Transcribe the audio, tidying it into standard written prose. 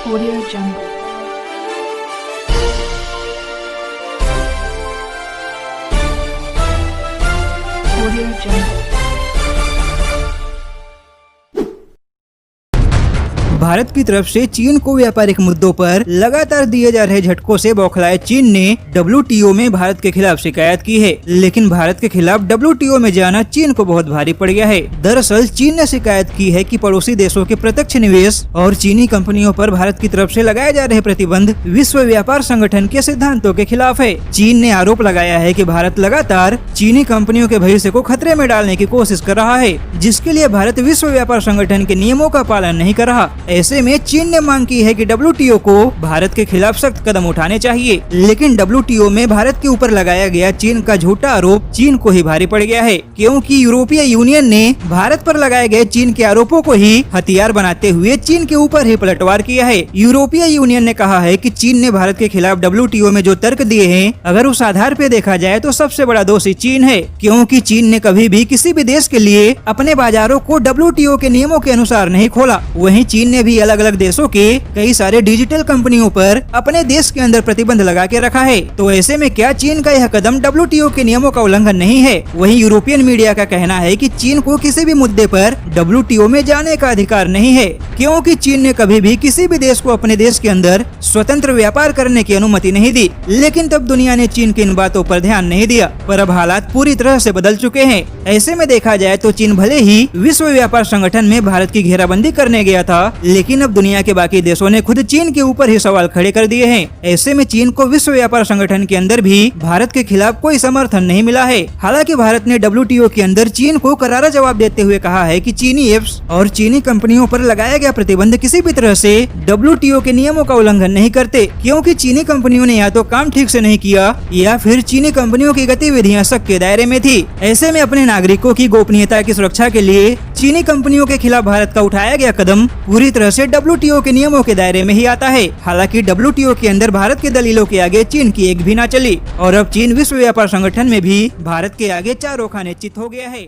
Audio Jungle. Audio Jungle. Bharat की तरफ से चीन को व्यापारिक मुद्दों पर लगातार दिए जा रहे झटकों से बौखलाए चीन ने WTO में भारत के खिलाफ शिकायत की है, लेकिन भारत के खिलाफ WTO में जाना चीन को बहुत भारी पड़ गया है। दरअसल चीन ने शिकायत की है कि पड़ोसी देशों के प्रत्यक्ष निवेश और चीनी कंपनियों पर भारत की तरफ से लगाए जा रहे प्रतिबंध विश्व व्यापार संगठन के सिद्धांतों के खिलाफ है। चीन ने आरोप लगाया है कि भारत लगातार चीनी कंपनियों के भविष्य को खतरे में डालने की कोशिश कर रहा है, जिसके लिए भारत विश्व व्यापार संगठन के नियमों का पालन नहीं कर रहा। ऐसे में चीन ने मांग की है कि WTO को भारत के खिलाफ सख्त कदम उठाने चाहिए, लेकिन WTO में भारत के ऊपर लगाया गया चीन का झूठा आरोप चीन को ही भारी पड़ गया है, क्योंकि यूरोपीय यूनियन ने भारत पर लगाए गए चीन के आरोपों को ही हथियार बनाते हुए चीन के ऊपर ही पलटवार किया है। यूरोपीय यूनियन ने कहा है कि चीन ने भारत के खिलाफ WTO में जो तर्क दिए हैं, अगर उस आधार पे देखा जाए तो सबसे बड़ा दोषी चीन है, क्योंकि चीन ने कभी भी किसी भी देश के लिए अपने बाजारों को WTO के नियमों के अनुसार नहीं खोला। वहीं चीन ने भी अलग अलग देशों के कई सारे डिजिटल कंपनियों पर अपने देश के अंदर प्रतिबंध लगा के रखा है। तो ऐसे में क्या चीन का यह कदम WTO के नियमों का उल्लंघन नहीं है? वहीं यूरोपियन मीडिया का कहना है कि चीन को किसी भी मुद्दे पर WTO में जाने का अधिकार नहीं है, क्योंकि चीन ने कभी भी किसी भी देश को अपने देश के अंदर स्वतंत्र व्यापार करने की अनुमति नहीं दी। लेकिन तब दुनिया ने चीन की इन बातों पर ध्यान नहीं दिया, पर अब हालात पूरी तरह से बदल चुके हैं। ऐसे में देखा जाए तो चीन भले ही विश्व व्यापार संगठन में भारत की घेराबंदी करने गया था, लेकिन अब दुनिया के बाकी देशों ने खुद चीन के ऊपर ही सवाल खड़े कर दिए हैं। ऐसे में चीन को विश्व व्यापार संगठन के अंदर भी भारत के खिलाफ कोई समर्थन नहीं मिला है। हालांकि भारत ने WTO के अंदर चीन को करारा जवाब देते हुए कहा है कि चीनी एप्स और चीनी कंपनियों पर लगाया गया प्रतिबंध किसी भी तरह से WTO के नियमों का उल्लंघन नहीं करते, क्योंकि चीनी कंपनियों ने या तो काम ठीक से नहीं किया या फिर चीनी कंपनियों की गतिविधियां शक के दायरे में थी। ऐसे में अपने नागरिकों की गोपनीयता की सुरक्षा के लिए चीनी कंपनियों के खिलाफ भारत का उठाया गया कदम पूरी तरह से WTO के नियमों के दायरे में ही आता है। हालांकि WTO के अंदर भारत के दलीलों के आगे चीन की एक भी ना चली और अब चीन विश्व व्यापार संगठन में भी भारत के आगे चारों खाने चित हो गया है।